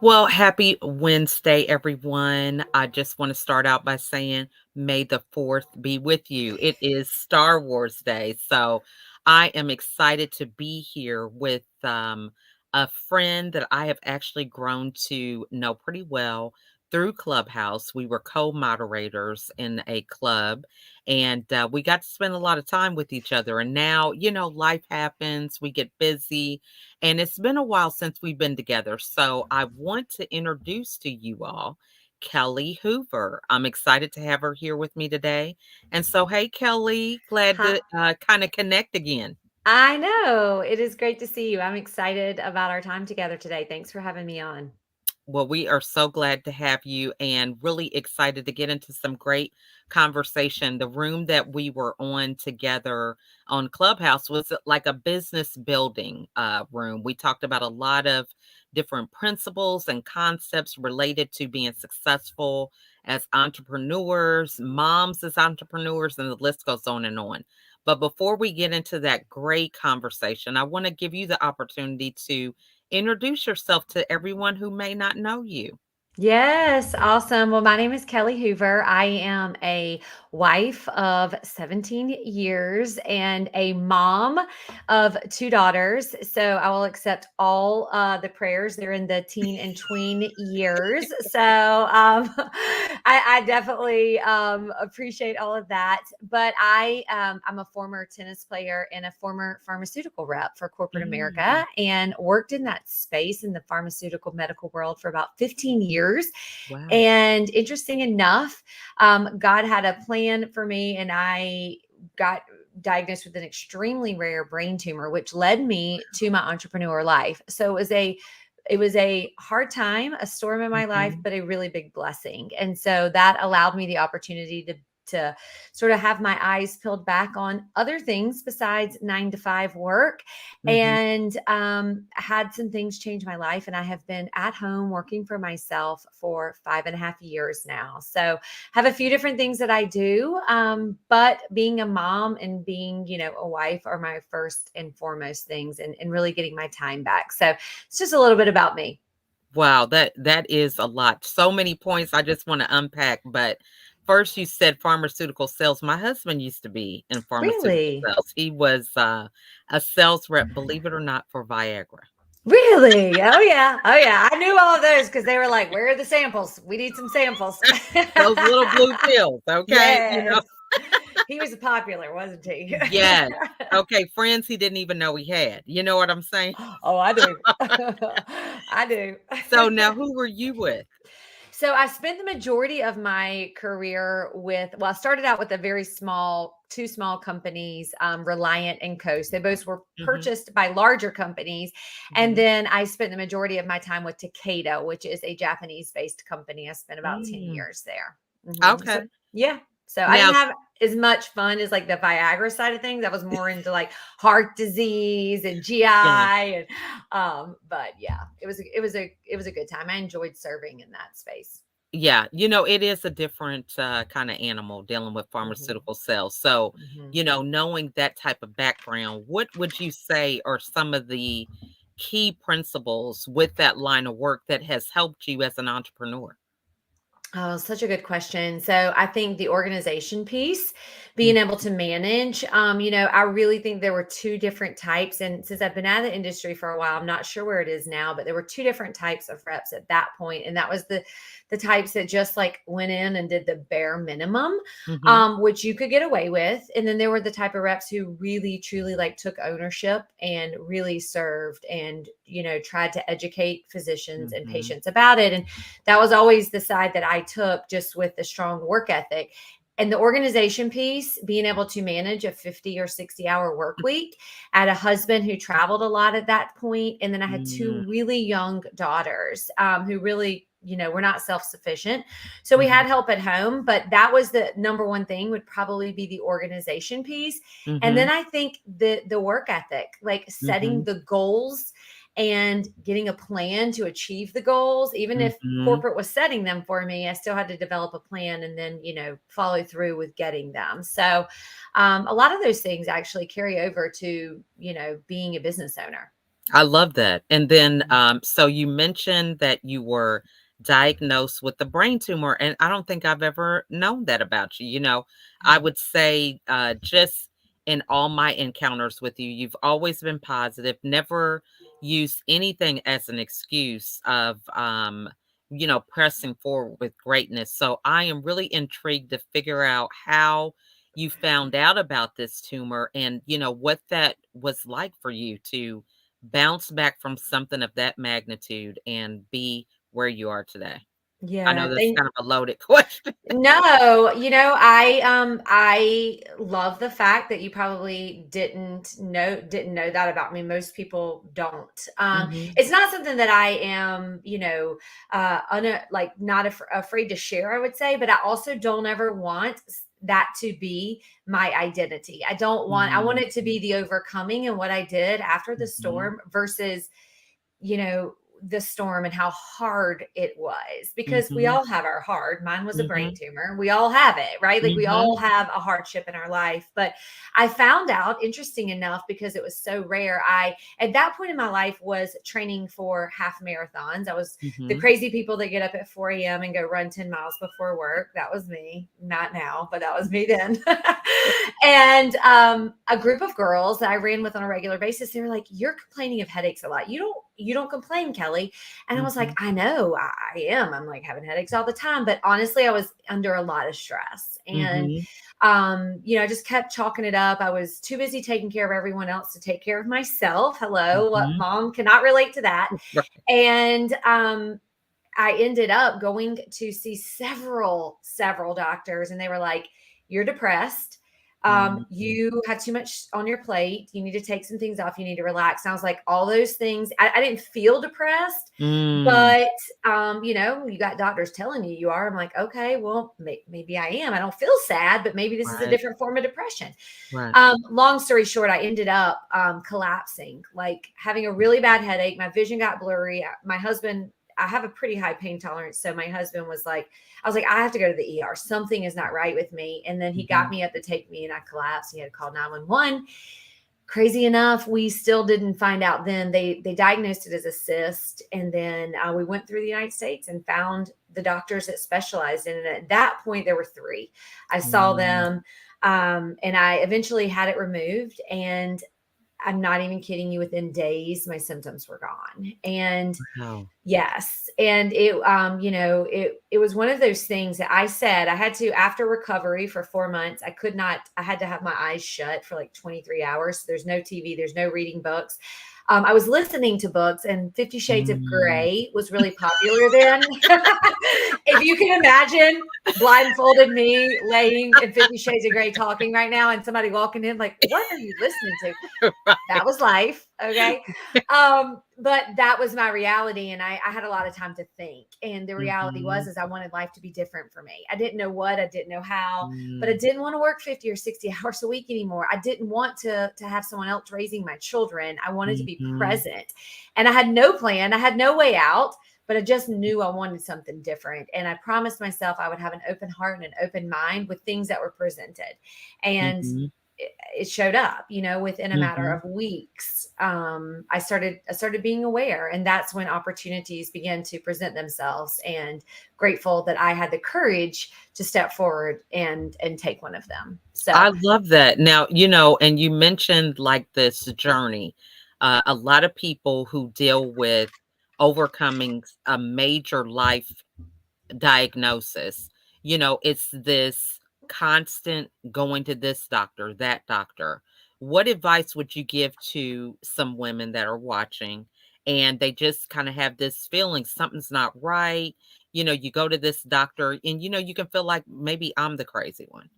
Well, happy Wednesday, everyone. I just want to start out by saying, may the 4th be with you. It is Star Wars Day. So I am excited to be here with a friend that I have actually grown to know pretty well through Clubhouse. We were co moderators in a club and we got to spend a lot of time with each other. And now, life happens, we get busy and it's been a while since we've been together. So I want to introduce to you all Kelly Hoover. I'm excited to have her here with me today. And so, hey, Kelly, glad Hi. to kind of connect again. I know. It is great to see you. I'm excited about our time together today. Thanks for having me on. Well, we are so glad to have you and really excited to get into some great conversation. The room that we were on together on Clubhouse was like a business building room. We talked about a lot of different principles and concepts related to being successful as entrepreneurs, moms as entrepreneurs, and the list goes on and on. But before we get into that great conversation, I want to give you the opportunity to introduce yourself to everyone who may not know you. Yes, awesome. Well, my name is Kelly Hoover. I am a wife of 17 years and a mom of two daughters. So I will accept all the prayers. They're in the teen and tween years. So I definitely appreciate all of that. But I'm a former tennis player and a former pharmaceutical rep for corporate Mm, America and worked in that space in the pharmaceutical medical world for about 15 years. wow. And interesting enough, God had a plan for me, and I got diagnosed with an extremely rare brain tumor, which led me to my entrepreneur life. So it was a hard time, a storm in my life, Mhm, but a really big blessing. And so that allowed me the opportunity to sort of have my eyes peeled back on other things besides 9 to 5 work, mhm. and had some things change my life. And I have been at home working for myself for 5.5 years now. So have a few different things that I do, but being a mom and being, a wife are my first and foremost things, and really getting my time back. So it's just a little bit about me. Wow, that is a lot. So many points I just want to unpack, but first you said pharmaceutical sales. My husband used to be in pharmaceutical Really? sales. He was a sales rep, believe it or not, for Viagra. Really? Oh yeah. Oh yeah. I knew all of those because they were like, "Where are the samples? We need some samples." Those little blue pills, okay? Yes. He was popular, wasn't he? Yes. Okay, friends he didn't even know he had. You know what I'm saying? Oh, I do. I do. So now who were you with? So I spent the majority of my career I started out with a very two small companies, Reliant and Coast. They both were Mhm, purchased by larger companies. And mhm. then I spent the majority of my time with Takeda, which is a Japanese based company. I spent about 10 Mm, years there. So, okay. yeah. So I Now didn't have as much fun as like the Viagra side of things. I was more into like heart disease and yeah. GI, and but yeah, it was a good time. I enjoyed serving in that space. Yeah, it is a different, kinda animal dealing with Mhm, pharmaceutical sales. So, mhm. knowing that type of background, what would you say are some of the key principles with that line of work that has helped you as an entrepreneur? Oh, such a good question. So I think the organization piece, being Mm, able to manage, I really think there were two different types. And since I've been out of the industry for a while, I'm not sure where it is now, but there were two different types of reps at that point. And that was the types that just like went in and did the bare minimum, mhm, which you could get away with. And then there were the type of reps who really truly like took ownership and really served and, tried to educate physicians and mhm, patients about it. And that was always the side that I took, just with the strong work ethic. And the organization piece, being able to manage a 50 or 60-hour work week. I had a husband who traveled a lot at that point, and then I had two mm, really young daughters, who really, were not self-sufficient. So we mhm, had help at home, but that was the number one thing, would probably be the organization piece. And then mhm, I think the work ethic, like setting mhm, the goals and getting a plan to achieve the goals. Even if mhm. corporate was setting them for me, I still had to develop a plan and then, follow through with getting them. So a lot of those things actually carry over to, being a business owner. I love that. And then, so you mentioned that you were diagnosed with a brain tumor, and I don't think I've ever known that about you. I Mm. would say, just in all my encounters with you, you've always been positive, never used anything as an excuse of, pressing forward with greatness. So I am really intrigued to figure out how you found out about this tumor and, what that was like for you to bounce back from something of that magnitude and be where you are today? I know Yeah, that's thank kind of a loaded question. No, I love the fact that you probably didn't know that about me. Most people don't. Mhm, It's not something that I am, like not afraid to share, I would say, but I also don't ever want that to be my identity. I want mhm, it to be the overcoming and what I did after the mhm, storm versus you know, the storm and how hard it was because we mhm, all have our hard. Mine was a brain mhm, tumor. We all have it, right? Like we mhm, all have a hardship in our life. But I found out, interesting enough, because it was so rare. At that point in my life, was training for half marathons. I was the mhm. crazy people that get up at 4 a.m. and go run 10 miles before work. That was me. Not now, but that was me then. And a group of girls that I ran with on a regular basis, they were like, "You're complaining of headaches a lot. You don't complain, Kelly." And I was like, Mhm, "I know, I am. I'm like having headaches all the time." But honestly, I was under a lot of stress. And mhm, I just kept chalking it up. I was too busy taking care of everyone else to take care of myself. Hello, what mhm. mom cannot relate to that. Right. And I ended up going to see several doctors, and they were like, "You're depressed. Mhm, You have too much on your plate. You need to take some things off. You need to relax." And I was like, all those things. I didn't feel depressed, mm. but you got doctors telling you you are. I'm like, okay, well, maybe I am. I don't feel sad, but maybe this is a Right, different form of depression. right. Long story short, I ended up collapsing, like having a really bad headache. My vision got blurry. My husband, I have a pretty high pain tolerance. So my husband was like, I was like, I have to go to the ER. Something is not right with me. And then he got Mhm, me up to take me and I collapsed. He had to call 911. Crazy enough, we still didn't find out then. They diagnosed it as a cyst. And then we went through the United States and found the doctors that specialized in it. At that point, there were three. I saw mm. them and I eventually had it removed. And I'm not even kidding you, within days, my symptoms were gone. And Wow. yes, and it was one of those things that I said I had to, after recovery for 4 months, I could not, I had to have my eyes shut for like 23 hours. There's no TV, there's no reading books. I was listening to books, and 50 Shades of Mm. Grey was really popular then. If you can imagine blindfolded me laying in 50 Shades of Grey talking right now and somebody walking in like, "What are you listening to?" That Right. was life. Okay. But that was my reality. And I had a lot of time to think. And the reality was, Mhm, is I wanted life to be different for me. I didn't know what, I didn't know how, but I mm, didn't want to work 50 or 60 hours a week anymore. I didn't want to have someone else raising my children. I wanted to be mhm, present. And I had no plan. I had no way out, but I just knew I wanted something different. And I promised myself I would have an open heart and an open mind with things that were presented. And mhm, it showed up, within a matter mhm. of weeks. I started being aware, and that's when opportunities began to present themselves, and grateful that I had the courage to step forward and take one of them. So I love that. Now, and you mentioned like this journey. A lot of people who deal with overcoming a major life diagnosis. It's this constant going to this doctor, that doctor. What advice would you give to some women that are watching and they just kind of have this feeling something's not right? You go to this doctor and you can feel like maybe I'm the crazy one.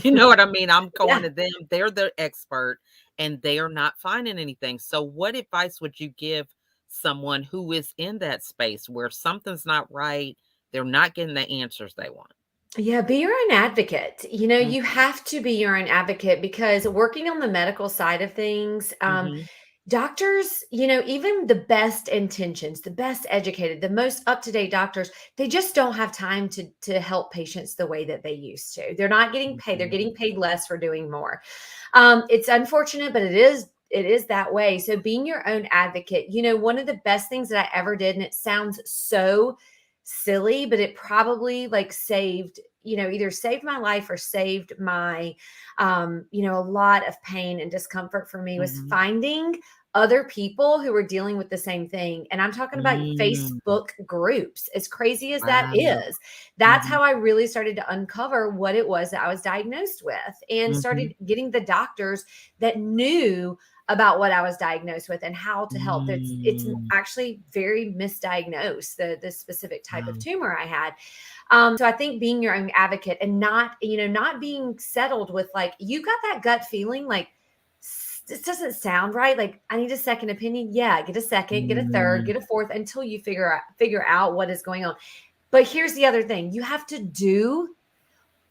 You know what I mean? I'm going yeah. to them, they're the expert and they are not finding anything. So what advice would you give someone who is in that space where something's not right? They're not getting the answers they want. Yeah, be your own advocate. You Mhm, have to be your own advocate because working on the medical side of things, mhm, doctors, even the best intentions, the best educated, the most up-to-date doctors, they just don't have time to help patients the way that they used to. They're not getting paid. They're mhm, getting paid less for doing more. It's unfortunate, but it is it is that way. So being your own advocate, one of the best things that I ever did, and it sounds so silly, but it probably like saved, either saved my life or saved my, a lot of pain and discomfort for me, was Mhm. finding other people who were dealing with the same thing. And I'm talking about Mm. Facebook groups. As crazy as that Wow. is, that's Mhm. how I really started to uncover what it was that I was diagnosed with, and Mhm. started getting the doctors that knew about what I was diagnosed with and how to help. It's Mm. actually very misdiagnosed, the specific type of Wow. tumor I had. So I think being your own advocate, and not being settled with like, you got that gut feeling like, this doesn't sound right. Like, I need a second opinion. Yeah, get a second, get a third, Mm. get a fourth, until you figure out what is going on. But here's the other thing: you have to do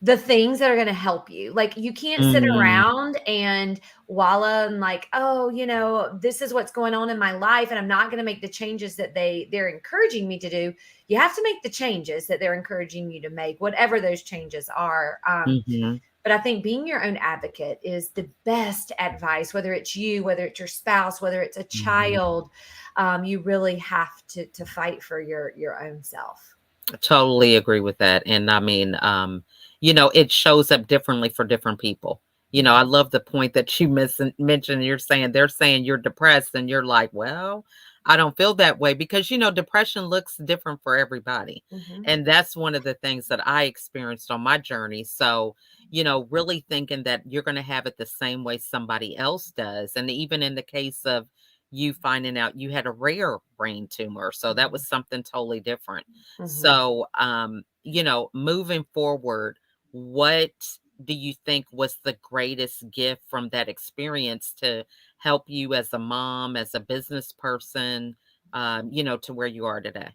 the things that are going to help you. Like, you can't sit Mm. around and wallow and like, oh, this is what's going on in my life, and I'm not going to make the changes that they're encouraging me to do. You have to make the changes that they're encouraging you to make, whatever those changes are. Mhm. But I think being your own advocate is the best advice, whether it's you, whether it's your spouse, whether it's a Mhm. child. You really have to fight for your own self. Totally agree with that. And I mean, it shows up differently for different people. I Mhm, love the point that you mentioned. You're saying they're saying you're depressed, and you're like, well, I don't feel that way because, depression looks different for everybody. mhm, And that's one of the things that I experienced on my journey. So, really thinking that you're going to have it the same way somebody else does. And even in the case of you finding out you had a rare brain tumor. So that mhm, was something totally different. mhm. So, moving forward, what do you think was the greatest gift from that experience to help you as a mom, as a business person, to where you are today?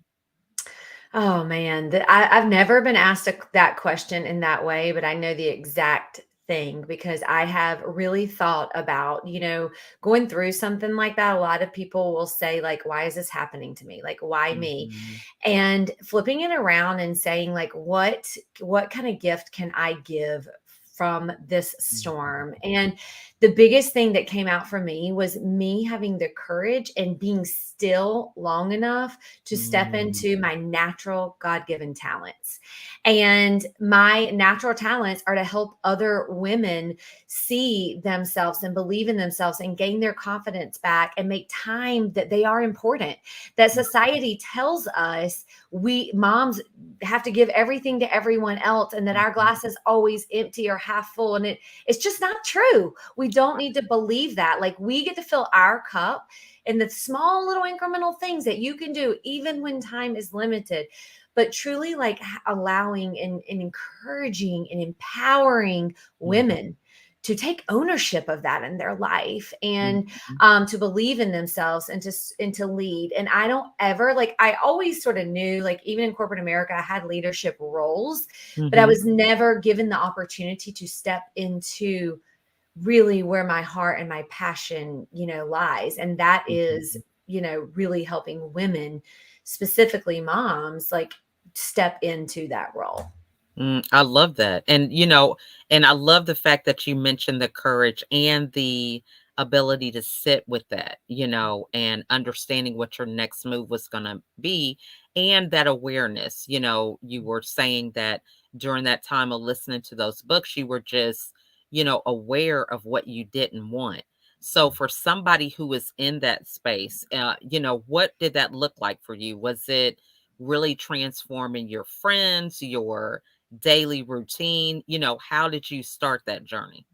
Oh man, I've never been asked that question in that way, but I know the exact thing because I have really thought about, going through something like that. A lot of people will say, like, why is this happening to me? Like, why me? Mhm, And flipping it around and saying, like, what kind of gift can I give from this mhm, storm? And the biggest thing that came out for me was me having the courage and being still long enough to step mm, into my natural God-given talents. And my natural talents are to help other women see themselves and believe in themselves and gain their confidence back and make time that they are important. That society tells us we moms have to give everything to everyone else, and that our mhm, glass is always empty or half full, and it's just not true. We don't need to believe that. Like, we get to fill our cup in the small little incremental things that you can do even when time is limited. But truly, like, allowing and encouraging and empowering mhm, women to take ownership of that in their life, and mhm, to believe in themselves, and to lead. And I don't ever, like, I always sort of knew, like, even in corporate America, I had leadership roles, but I mhm, was never given the opportunity to step into really where my heart and my passion, lies. And that is, mhm. really helping women, specifically moms, like, step into that role. I love that. And I love the fact that you mentioned the courage and the ability to sit with that, and understanding what your next move was going to be, and that awareness. You were saying that during that time of listening to those books, you were just, aware of what you didn't want. So for somebody who is in that space, what did that look like for you? Was it really transforming your friends, your daily routine? How did you start that journey?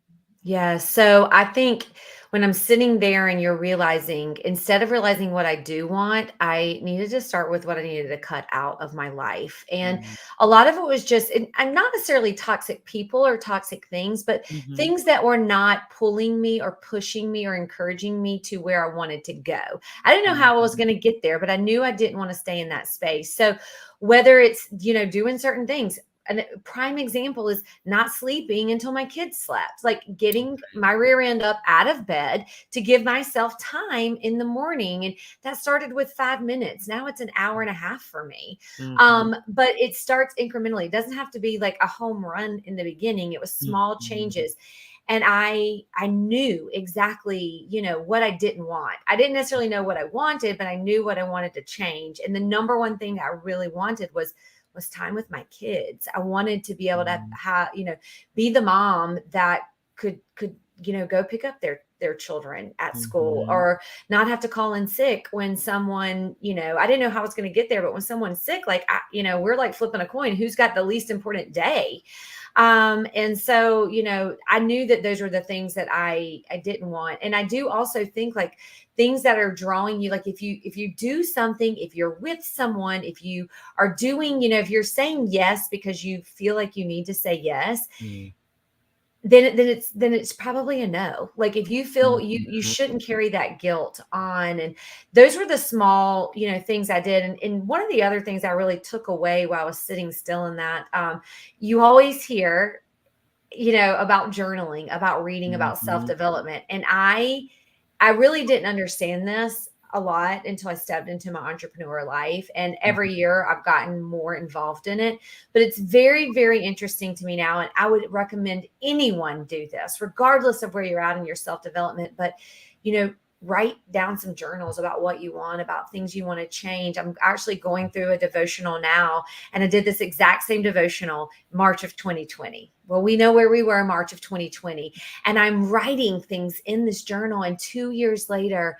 Yeah. So I think when I'm sitting there and you're realizing, instead of realizing what I do want, I needed to start with what I needed to cut out of my life. And Mhm, a lot of it was just, and not necessarily toxic people or toxic things, but mhm, things that were not pulling me or pushing me or encouraging me to where I wanted to go. I didn't know how I was mhm, going to get there, but I knew I didn't want to stay in that space. So whether it's, doing certain things, a prime example is not sleeping until my kids slept, like getting my rear end up out of bed to give myself time in the morning. And that started with 5 minutes. Now it's an hour and a half for me. mhm, But it starts incrementally. It doesn't have to be like a home run in the beginning. It was small mhm, changes. And I knew exactly, what I didn't want. I didn't necessarily know what I wanted, but I knew what I wanted to change. And the number one thing I really wanted was time with my kids. I wanted to be able to Mm, have, be the mom that could go pick up their children at school, mhm, or not have to call in sick when someone, I didn't know how I was going to get there, but when someone's sick, like we're like flipping a coin, who's got the least important day. And so, I knew that those were the things that I didn't want. And I do also think, like, things that are drawing you, like if you do something, if you're with someone, if you are doing, if you're saying yes because you feel like you need to say yes, mm, then it's probably a no. Like, if you feel you mhm, shouldn't carry that guilt on. And those were the small, things I did. And one of the other things I really took away while I was sitting still in that, you always hear, about journaling, about reading, about mhm, self-development. And I really didn't understand this a lot until I stepped into my entrepreneur life. And every mhm, year I've gotten more involved in it. But it's very, very interesting to me now. And I would recommend anyone do this, regardless of where you're at in your self-development. But, you know, write down some journals about what you want, about things you want to change. I'm actually going through a devotional now, and I did this exact same devotional March of 2020. Well, we know where we were in March of 2020. And I'm writing things in this journal. And 2 years later,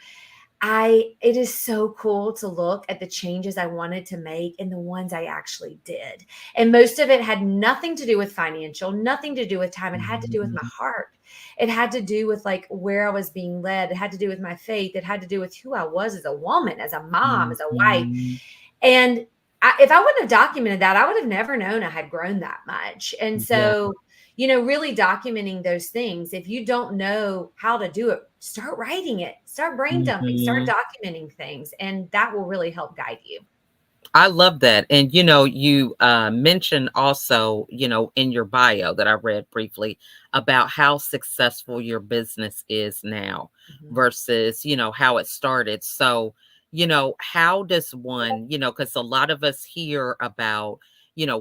it is so cool to look at the changes I wanted to make and the ones I actually did. And most of it had nothing to do with financial, nothing to do with time. It had to do with my mhm, heart. It had to do with, like, where I was being led. It had to do with my faith. It had to do with who I was as a woman, as a mom, as a wife. mhm. And if I wouldn't have documented that, I would have never known I had grown that much. And Yeah, so, really documenting those things. If you don't know how to do it, start writing it, start brain dumping, start mhm. documenting things, and that will really help guide you. I love that. And, you mentioned also, in your bio that I read briefly about how successful your business is now Mhm. versus, how it started. So, how does one, because a lot of us hear about,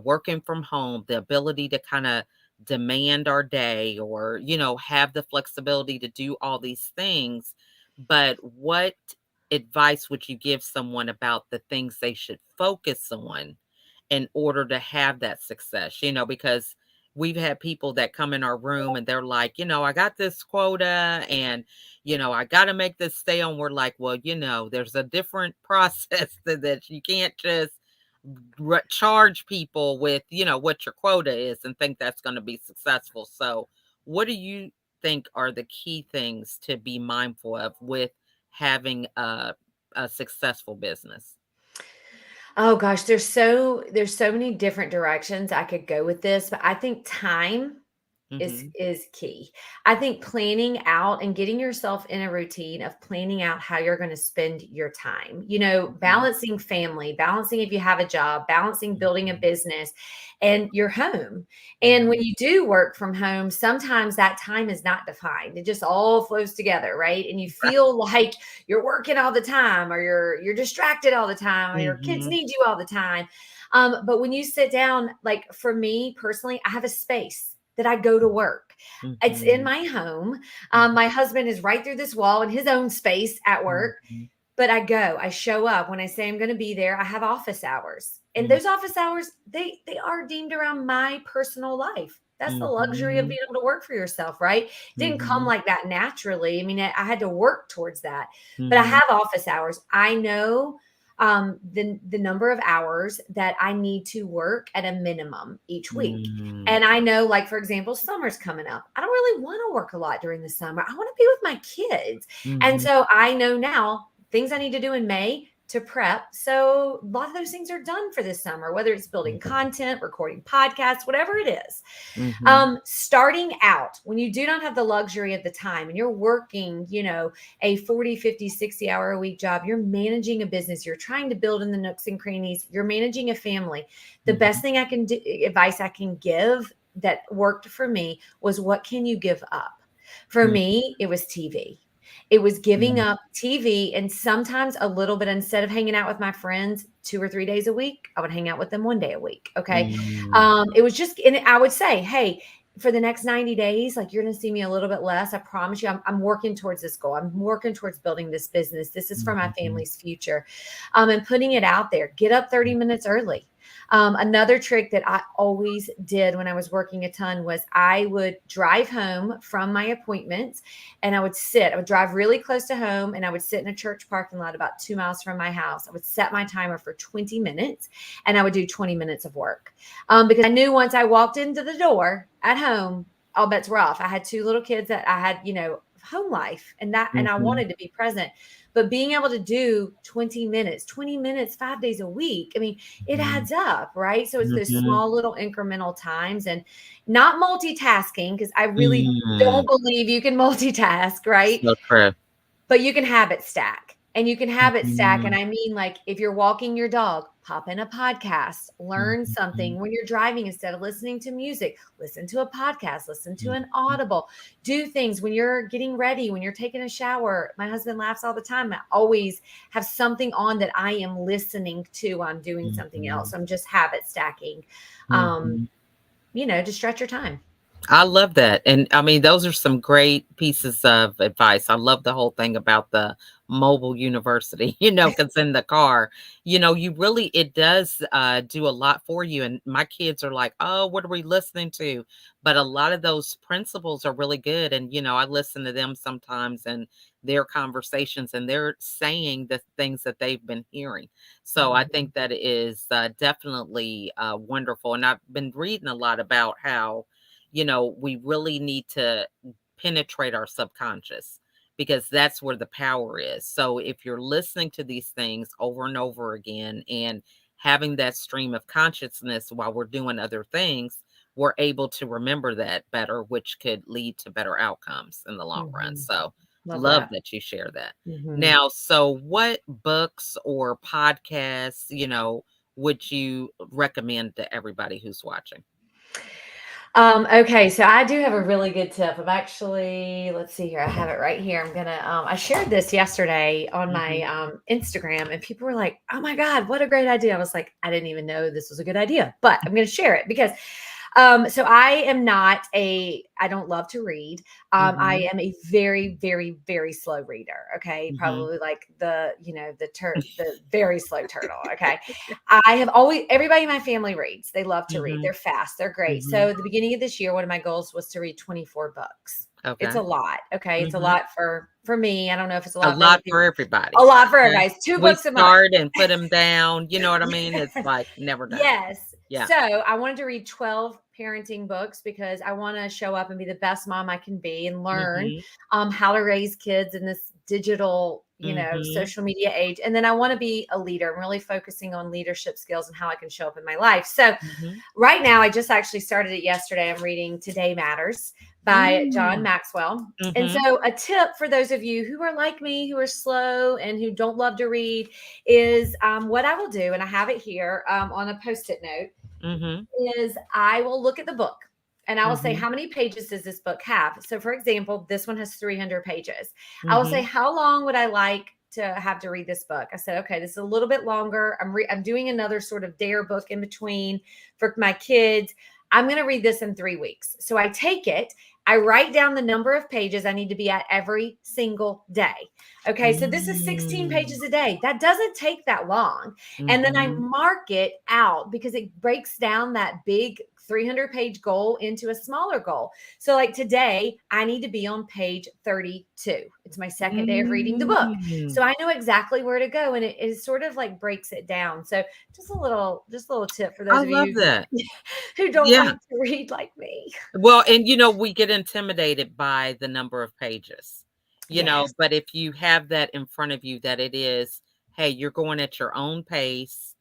working from home, the ability to kind of demand our day or, have the flexibility to do all these things. But what advice would you give someone about the things they should focus on in order to have that success? Because we've had people that come in our room and they're like, I got this quota and, I got to make this sale. And we're like, well, there's a different process that you can't just charge people with, what your quota is and think that's going to be successful. So, what do you think are the key things to be mindful of with having a successful business? Oh gosh, there's so many different directions I could go with this, but I think time is Mhm. is key. I think planning out and getting yourself in a routine of planning out how you're going to spend your time. Mhm. Balancing family, balancing if you have a job, balancing building a Mhm. business and your home. And when Mhm. you do work from home, sometimes that time is not defined. It just all flows together, right? And you Right. feel like you're working all the time, or you're distracted all the time, or your kids Mhm. need you all the time. But when you sit down, like, for me personally, I have a space that I go to work. It's in Mhm. my home. Mhm. My husband is right through this wall in his own space at work. Mhm. But I show up when I say I'm going to be there. I have office hours. And Mhm. those office hours, they are deemed around my personal life. That's the luxury of Mhm. being able to work for yourself, right? It didn't come Mhm. like that naturally. I mean, I had to work towards that. But I Mhm. have office hours. I know the number of hours that I need to work at a minimum each week. Mm. And I know, like, for example, summer's coming up. I don't really want to work a lot during the summer. I want to be with my kids. And Mhm. so I know now things I need to do in May to prep. So a lot of those things are done for this summer, whether it's building content, recording podcasts, whatever it is. Mhm. Starting out when you do not have the luxury of the time and you're working, a 40, 50, 60 hour a week job, you're managing a business, you're trying to build in the nooks and crannies, you're managing a family. The best Mhm. thing I can do, advice I can give that worked for me, was, what can you give up? For Mhm. me, it was TV. It was giving Mhm. up TV, and sometimes a little bit. Instead of hanging out with my friends 2 or 3 days a week, I would hang out with them one day a week. Okay. Mhm. It was just, and I would say, hey, for the next 90 days, like you're going to see me a little bit less. I promise you, I'm working towards this goal. I'm working towards building this business. This is for my Mhm. family's future. And putting it out there, get up 30 minutes early. Another trick that I always did when I was working a ton was I would drive home from my appointments and I would drive really close to home and I would sit in a church parking lot about 2 miles from my house. I would set my timer for 20 minutes and I would do 20 minutes of work. Because I knew once I walked into the door at home, all bets were off. I had two little kids that I had, home life and I Mhm. wanted to be present. But being able to do 20 minutes, 5 days a week, I mean, it Mhm. adds up, right? So it's those Mhm. small little incremental times and not multitasking because I really Mm. don't believe you can multitask, right? So true. But you can habit stack and you can habit stack. And Mhm. I mean, like if you're walking your dog, pop in a podcast, learn Mhm. something when you're driving instead of listening to music, listen to a podcast, listen to an Mhm. audible, do things when you're getting ready, when you're taking a shower. My husband laughs all the time. I always have something on that I am listening to. I'm doing something else. Mhm. I'm just habit stacking, um, Mhm. to stretch your time. I love that. And I mean, those are some great pieces of advice. I love the whole thing about the mobile university, because in the car, you really, it does do a lot for you. And my kids are like, oh, what are we listening to? But a lot of those principles are really good. And, I listen to them sometimes and their conversations, and they're saying the things that they've been hearing. So I Mhm, think that is definitely wonderful. And I've been reading a lot about how we really need to penetrate our subconscious because that's where the power is. So if you're listening to these things over and over again and having that stream of consciousness while we're doing other things, we're able to remember that better, which could lead to better outcomes in the long run. mhm. So Love love that. that you share that. Mhm. Now, so what books or podcasts, would you recommend to everybody who's watching? Okay, so I do have a really good tip. I'm actually, let's see here. I have it right here. I shared this yesterday on my Mhm. Instagram, and people were like, "Oh my God, what a great idea!" I was like, "I didn't even know this was a good idea," but I'm going to share it because so I am not I don't love to read. I Mhm. am a very, very, very slow reader. Okay. Mhm. Probably like the very slow turtle. Okay. I have always, everybody in my family reads. They love to read. Mhm. They're fast. They're great. So Mhm. at the beginning of this year, one of my goals was to read 24 books. It's Okay. a lot. Okay. It's a Mhm. lot for me. I don't know if it's a A lot for other lot people. for A everybody. lot for Okay. everybody. It's two We books a month. start and put them down, you know what I mean? It's Yes. like never done. Yes. Yeah. So I wanted to read 12 parenting books because I want to show up and be the best mom I can be and learn Mhm. how to raise kids in this digital, Mhm. social media age. And then I want to be a leader. I'm really focusing on leadership skills and how I can show up in my life. So Mhm. right now, I just actually started it yesterday. I'm reading Today Matters by John Mm. Maxwell. And Mhm. so, a tip for those of you who are like me, who are slow and who don't love to read, is what I will do, and I have it here on a post it note, Mhm. is I will look at the book and I will say, Mhm. how many pages does this book have? So, for example, this one has 300 pages. I will say, Mhm. how long would I like to have to read this book? I said, okay, this is a little bit longer. I'm doing another sort of dare book in between for my kids. I'm going to read this in 3 weeks. So I take it, I write down the number of pages I need to be at every single day. Okay, so this is 16 Mm. pages a day. That doesn't take that long. And then I Mhm. mark it out because it breaks down that big 300-page goal into a smaller goal. So, like today, I need to be on page 32. It's my second day of reading the book. Mm. So I know exactly where to go. And it sort of like breaks it down. So just a little tip for I those of love you that. who don't Yeah. like to read like me. Well, and we get intimidated by the number of pages, Yes. but if you have that in front of you that it is, hey, you're going at your own pace,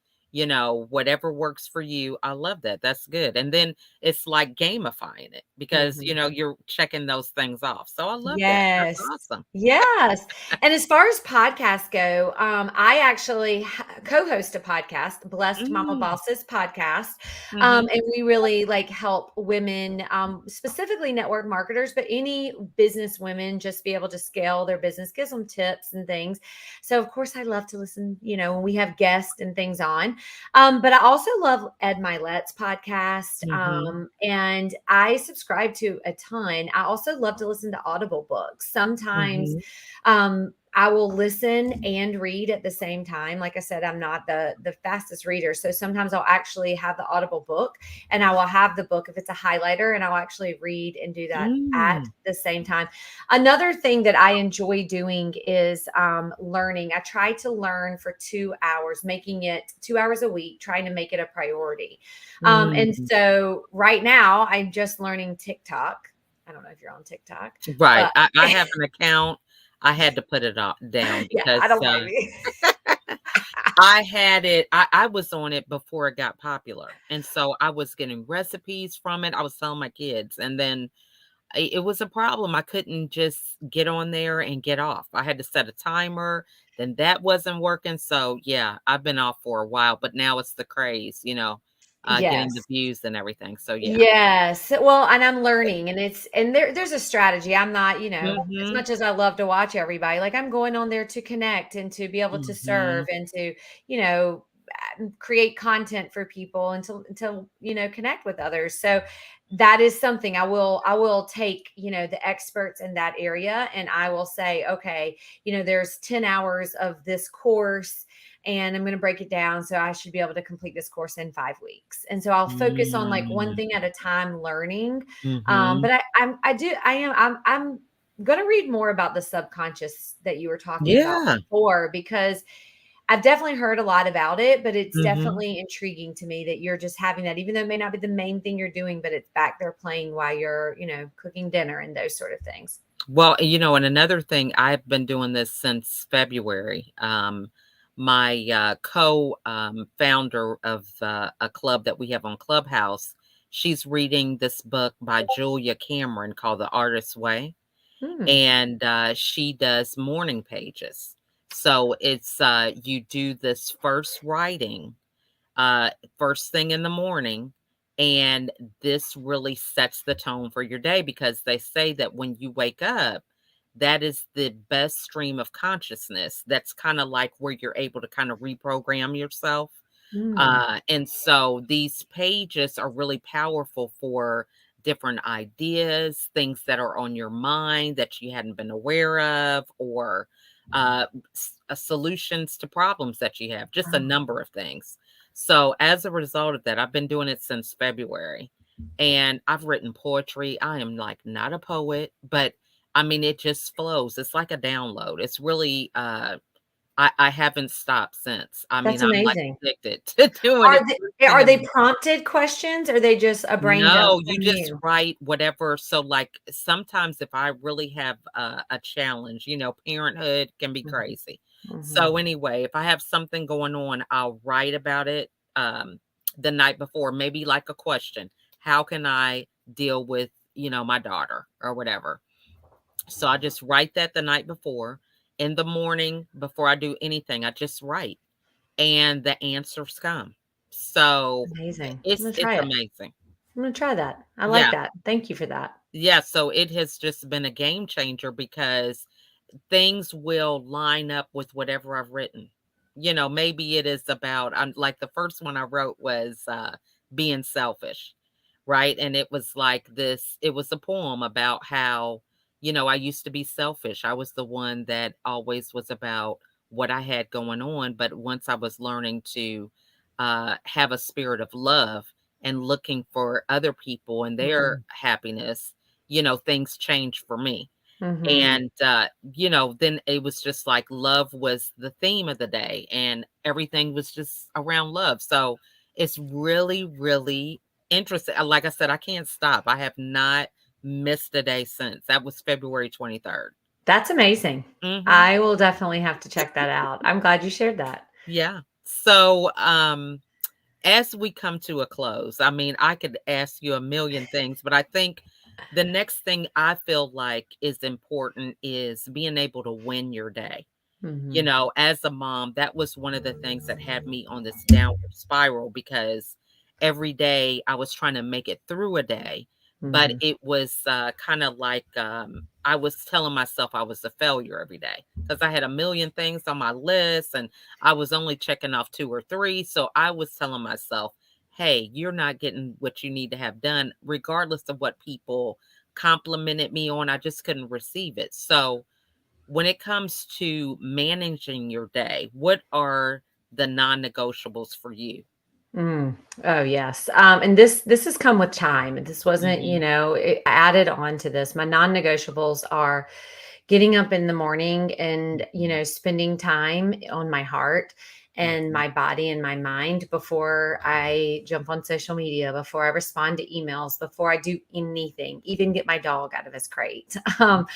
whatever works for you. I love that. That's good. And then it's like gamifying it because, Mhm. you're checking those things off. So I love that. That's Yes. awesome. Yes. And as far as podcasts go, I actually co-host a podcast, Blessed Mama Mm, Bosses podcast. mhm, And we really like help women, specifically network marketers, but any business women just be able to scale their business, give them tips and things. So of course I love to listen, when we have guests and things on. But I also love Ed Milet's podcast, Mhm. and I subscribe to a ton. I also love to listen to Audible books. Sometimes Mhm. I will listen and read at the same time. Like I said, I'm not the fastest reader, so sometimes I'll actually have the Audible book, and I will have the book if it's a highlighter, and I'll actually read and do that at Mm. the same time. Another thing that I enjoy doing is learning. I try to learn for 2 hours, making it 2 hours a week, trying to make it a priority. And Mm. so right now, I'm just learning TikTok. I don't know if you're on TikTok, Right. but I have an account. I had to put it up down yeah, because, I don't blame you. I had it I was on it before it got popular, and so I was getting recipes from it, I was telling my kids, and then it was a problem. I couldn't just get on there and get off. I had to set a timer, then that wasn't working, so, yeah, I've been off for a while, but now it's the craze, getting the Yes. views and everything, so yeah. Yes. Well, and I'm learning, and there's a strategy. I'm not, as Mhm, much as I love to watch everybody, like I'm going on there to connect and to be able to serve mhm, and to, you know, create content for people and to, connect with others. So that is something I will take, the experts in that area, and I will say, okay, there's 10 hours of this course, and I'm going to break it down. So I should be able to complete this course in 5 weeks. And so I'll focus on like one mm, thing at a time learning. mhm. But I'm going to read more about the subconscious that you were talking about Yeah, before, because I've definitely heard a lot about it, but it's mhm. definitely intriguing to me that you're just having that, even though it may not be the main thing you're doing, but it's back there playing while you're, cooking dinner and those sort of things. Well, and another thing, I've been doing this since February. My founder of a club that we have on Clubhouse, she's reading this book by Julia Cameron called The Artist's Way, Hmm. and she does morning pages. So it's you do this first writing uh, first thing in the morning. And this really sets the tone for your day because they say that when you wake up, that is the best stream of consciousness. That's kind of like where you're able to kind of reprogram yourself. Hmm. And so these pages are really powerful for different ideas, things that are on your mind that you hadn't been aware of, or solutions to problems that you have, just a Oh, number of things. So, as a result of that, I've been doing it since February, and I've written poetry. I am like not a poet, but I mean, it just flows. It's like a download. It's really, I haven't stopped since. I mean, that's I'm, like, amazing. addicted to doing Are it first they thing are in the they morning. prompted questions, or are they just a brain dump No, you from just you? write whatever. So, like, sometimes if I really have a challenge, parenthood can be Mhm, crazy. mhm. So, anyway, if I have something going on, I'll write about it, the night before, maybe like a question. How can I deal with, my daughter or whatever? So I just write that the night before. In the morning, before I do anything, I just write, and the answers come. So Amazing. I'm gonna it's try it. amazing. I'm gonna try that. I like Yeah. that. Thank you for that. Yeah, so it has just been a game changer because things will line up with whatever I've written. Maybe it is about like the first one I wrote was being selfish, right? And it was like it was a poem about how, I used to be selfish. I was the one that always was about what I had going on, but once I was learning to have a spirit of love and looking for other people and their Mhm, happiness, things changed for me. mhm. And, then it was just like love was the theme of the day and everything was just around love. So it's really, really interesting. Like I said, I can't stop. I have not missed a day since. That was February 23rd. That's amazing. Hmm. I will definitely have to check that out. I'm glad you shared that. Yeah. So, as we come to a close, I mean, I could ask you a million things, but I think the next thing I feel like is important is being able to win your day. Mhm, As a mom, that was one of the things that had me on this downward spiral because every day I was trying to make it through a day, but Mhm. it was, kinda like, I was telling myself I was a failure every day because I had a million things on my list, and I was only checking off 2 or 3, so I was telling myself, "Hey, you're not getting what you need to have done," regardless of what people complimented me on, I just couldn't receive it. So, when it comes to managing your day, what are the non-negotiables for you? Mm. Oh, yes. And this has come with time. This wasn't, Mhm, added on to this. My non-negotiables are getting up in the morning and, mhm, spending time on my heart and mhm, my body and my mind before I jump on social media, before I respond to emails, before I do anything, even get my dog out of his crate. mhm,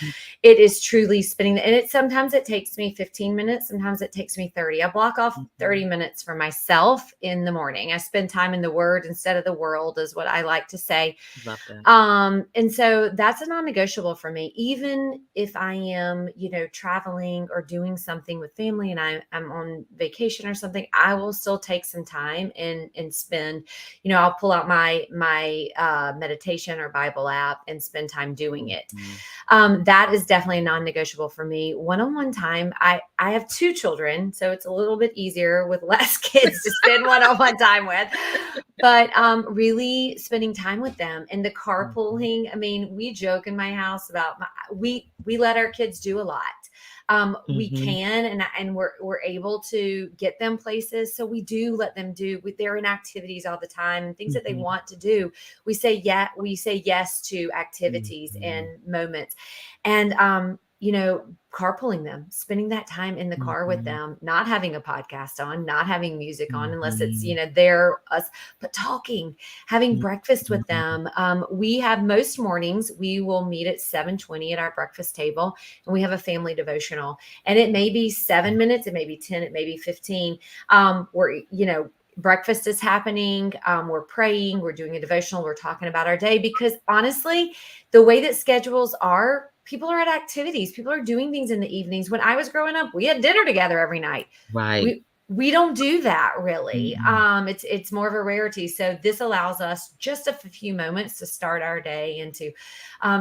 It is truly spending, and it sometimes it takes me 15 minutes, sometimes it takes me 30. I block off 30 mhm. minutes for myself in the morning. I spend time in the word instead of the world, is what I like to say. Love that. And so that's a non-negotiable for me. Even if I am, traveling or doing something with family and I'm on vacation or something, I will still take some time and spend, I'll pull out my meditation or Bible app and spend time doing it. Mhm. That is definitely a non-negotiable for me. One-on-one time. I have two children, so it's a little bit easier with less kids to spend one-on-one time with. But really spending time with them and the Mhm, carpooling. I mean, we joke in my house about we let our kids do a lot. We mhm, can and we're able to get them places, so we do let them do. They're in activities all the time and things that they mhm, want to do. We say yes to activities and mhm, moments, and carpooling them, spending that time in the car with mhm, them, not having a podcast on, not having music on, unless it's mhm, they're us, but talking, having mhm, breakfast with mhm. them. We have most mornings we will meet at 7:20 at our breakfast table, and we have a family devotional, and it may be 7 minutes, it may be 10, it may be 15. We're breakfast is happening, we're praying, we're doing a devotional, we're talking about our day, because honestly, the way that schedules are, people are at activities, people are doing things in the evenings. When I was growing up, we had dinner together every night. Right. We don't do that really. Mm-mm. It's more of a rarity. So this allows us just a few moments to start our day and to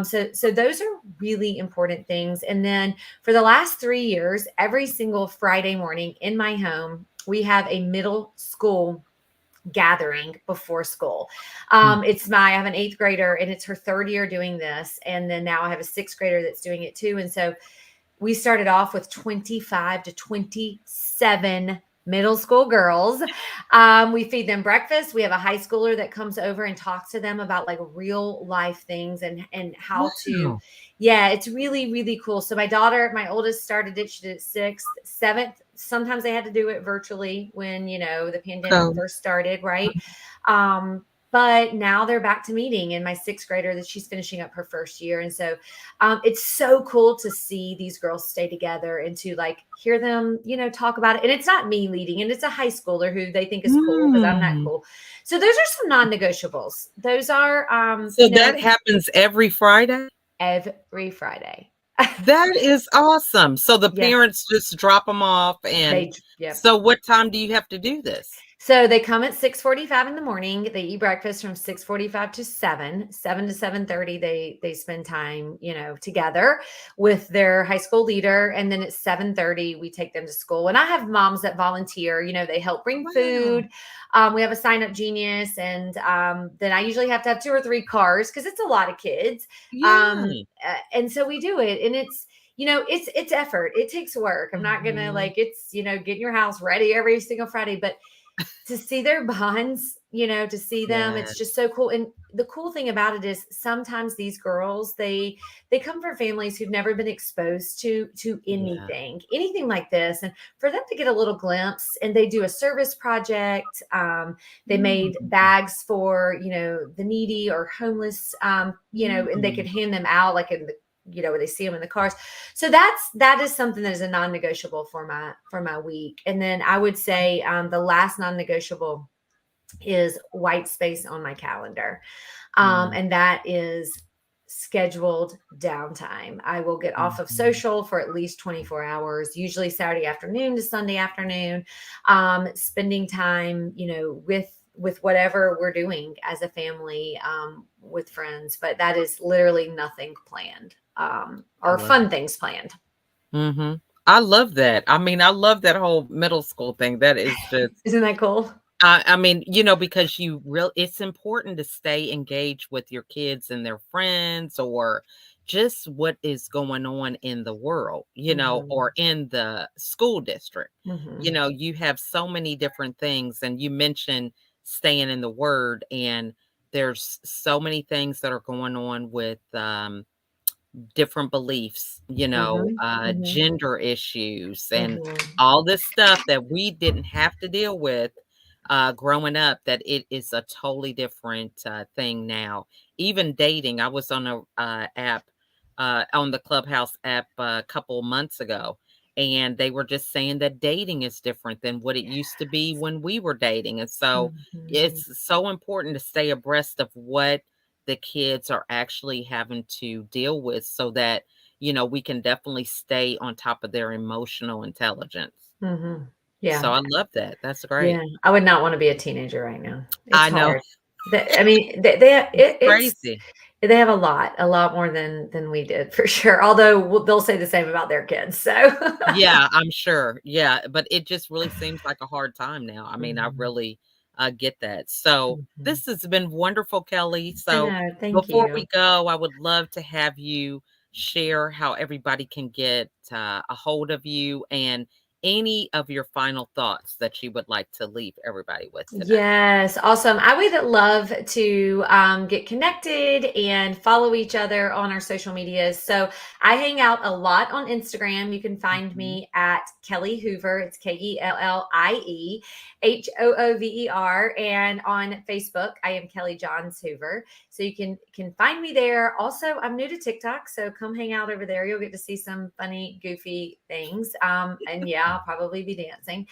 so those are really important things. And then for the last 3 years, every single Friday morning in my home, we have a middle school gathering before school. Mm. I have an eighth grader and it's her third year doing this. And then now I have a sixth grader that's doing it too. And so we started off with 25 to 27 middle school girls. We feed them breakfast. We have a high schooler that comes over and talks to them about like real life things and how to, Wow. yeah, it's really, really cool. So my daughter, my oldest, started it. She did it sixth, seventh. Sometimes they had to do it virtually when, the pandemic So first started, right? Um, but now they're back to meeting, and my sixth grader, that she's finishing up her first year. And so it's so cool to see these girls stay together and to like hear them, talk about it. And it's not me leading, and it's a high schooler who they think is cool because I'm not Mm. cool. So those are some non-negotiables. Those are, So that happens every Friday? every Friday. That is awesome. So the Yes, parents just drop them off, and yep. so what time do you have to do this? So they come at 6:45 in the morning. They eat breakfast from 6:45 to 7. 7 to 7:30 they spend time, together with their high school leader, and then at 7:30 we take them to school. And I have moms that volunteer, they help bring Wow. food. We have a sign up genius, and then I usually have to have two or three cars because it's a lot of kids. Yeah. And so we do it, and it's effort. It takes work. I'm not gonna Mhm. like it's getting your house ready every single Friday, but to see their bonds, to see them, it's Yes. just so cool. And the cool thing about it is sometimes these girls, they come from families who've never been exposed to Yeah. anything like this. And for them to get a little glimpse, and they do a service project. They made Mm. bags for, the needy or homeless, and they could Mm. hand them out like in the when they see them in the cars. So that is something that is a non-negotiable for my week. And then I would say the last non-negotiable is white space on my calendar, Mm. and that is scheduled downtime. I will get off of Mhm. social for at least 24 hours, usually Saturday afternoon to Sunday afternoon, spending time, with with whatever we're doing as a family, with friends. But that is literally nothing planned, I or love fun it. things planned. Mhm. I love that. I mean, I love that whole middle school thing. That is just Isn't that cool? I mean, because it's important to stay engaged with your kids and their friends or just what is going on in the world, Hmm. or in the school district. Hmm. You have so many different things, and you mentioned staying in the word, and there's so many things that are going on with different beliefs, Hmm. Hmm. gender issues and Hmm. all this stuff that we didn't have to deal with growing up, that it is a totally different thing now. Even dating, I was on a app, on the Clubhouse app a couple months ago, and they were just saying that dating is different than what it used to be when we were dating. And so Hmm. it's so important to stay abreast of what the kids are actually having to deal with so that, we can definitely stay on top of their emotional intelligence. Hmm. So Yeah. I love that. That's Yeah. great. I would not want to be a teenager right now. It's I know. hard. I mean, it's Crazy. they have a lot more than we did for sure. Although they'll say the same about their kids. So. Yeah, I'm sure. Yeah, but it just really seems like a hard time now. I mean, I Mhm. really get that. So Mhm. this has been wonderful, Kelly. I So know. Thank before you. we go, I would love to have you share how everybody can get a hold of you and any of your final thoughts that you would like to leave everybody with today. Yes, awesome. I would love to get connected and follow each other on our social medias. So I hang out a lot on Instagram. You can find Mhm. me at Kelly Hoover. It's KELLIEHOOVER. And on Facebook, I am Kelly Johns Hoover. So you can find me there. Also, I'm new to TikTok, so come hang out over there. You'll get to see some funny, goofy things. And yeah, I'll probably be dancing.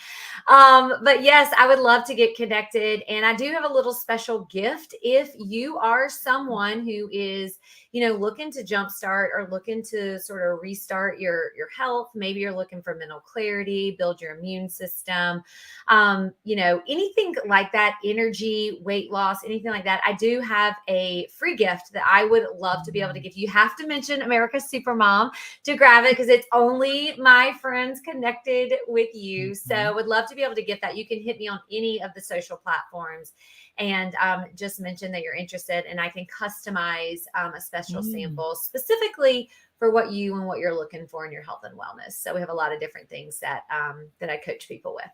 But yes, I would love to get connected. And I do have a little special gift. If you are someone who is, looking to jumpstart or looking to sort of restart your health, maybe you're looking for mental clarity, build your immune system, anything like that, energy, weight loss, anything like that, I do have a free gift that I would love to be able to Mm. give. You have to mention America's Supermom to grab it because it's only my friends connected with you. So Mhm. would love to be able to get that. You can hit me on any of the social platforms and just mention that you're interested, and I can customize a special Mm. sample specifically for what you and what you're looking for in your health and wellness. So we have a lot of different things that I coach people with.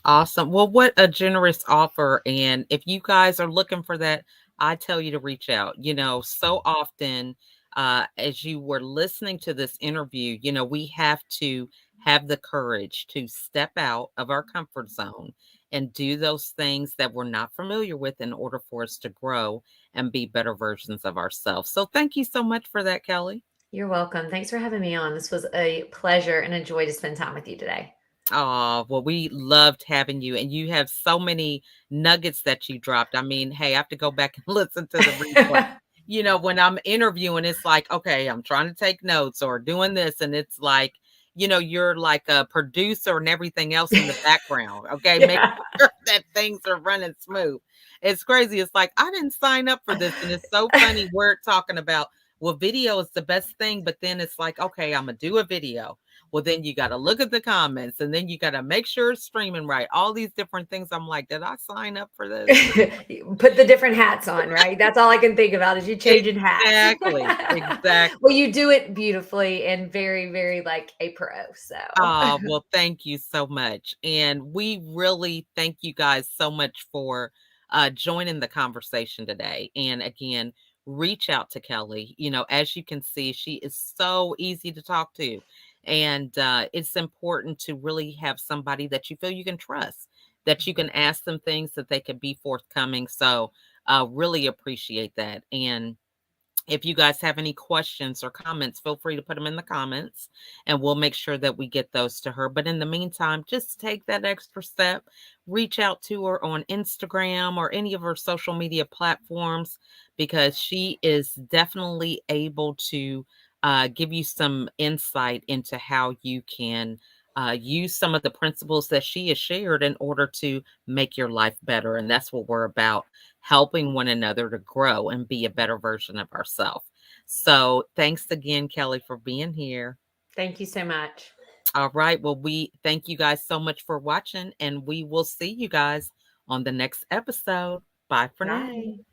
Awesome. Well, what a generous offer. And if you guys are looking for that, I tell you to reach out. So often, as you were listening to this interview, we have to have the courage to step out of our comfort zone and do those things that we're not familiar with in order for us to grow and be better versions of ourselves. So thank you so much for that, Kelly. You're welcome. Thanks for having me on. This was a pleasure and a joy to spend time with you today. Oh, well, we loved having you, and you have so many nuggets that you dropped. I mean, hey, I have to go back and listen to the replay. When I'm interviewing, it's like, okay, I'm trying to take notes or doing this, and it's like, you're like a producer and everything else in the background, okay, make Yeah. sure that things are running smooth. It's crazy. It's like I didn't sign up for this, and it's so funny. We're talking about, well, video is the best thing, but then it's like, okay, I'm gonna do a video, well, then you gotta look at the comments, and then you gotta make sure it's streaming right, all these different things. I'm like, "Did I sign up for this?" Put the different hats on, right? That's all I can think about is you changing hats. Exactly, Well, exactly. you do it beautifully and very, very like a pro. So Ah, well, thank you so much, and we really thank you guys so much for, joining the conversation today, and again, reach out to Kelly. As you can see, she is so easy to talk to, and, it's important to really have somebody that you feel you can trust, that you can ask them things that they can be forthcoming. So, really appreciate that. And if you guys have any questions or comments, feel free to put them in the comments, and we'll make sure that we get those to her. But in the meantime, just take that extra step, reach out to her on Instagram or any of her social media platforms, because she is definitely able to give you some insight into how you can use some of the principles that she has shared in order to make your life better. And that's what we're about, helping one another to grow and be a better version of ourselves. So thanks again, Kelly, for being here. Thank you so much. All right. Well, we thank you guys so much for watching, and we will see you guys on the next episode. Bye for now. Bye.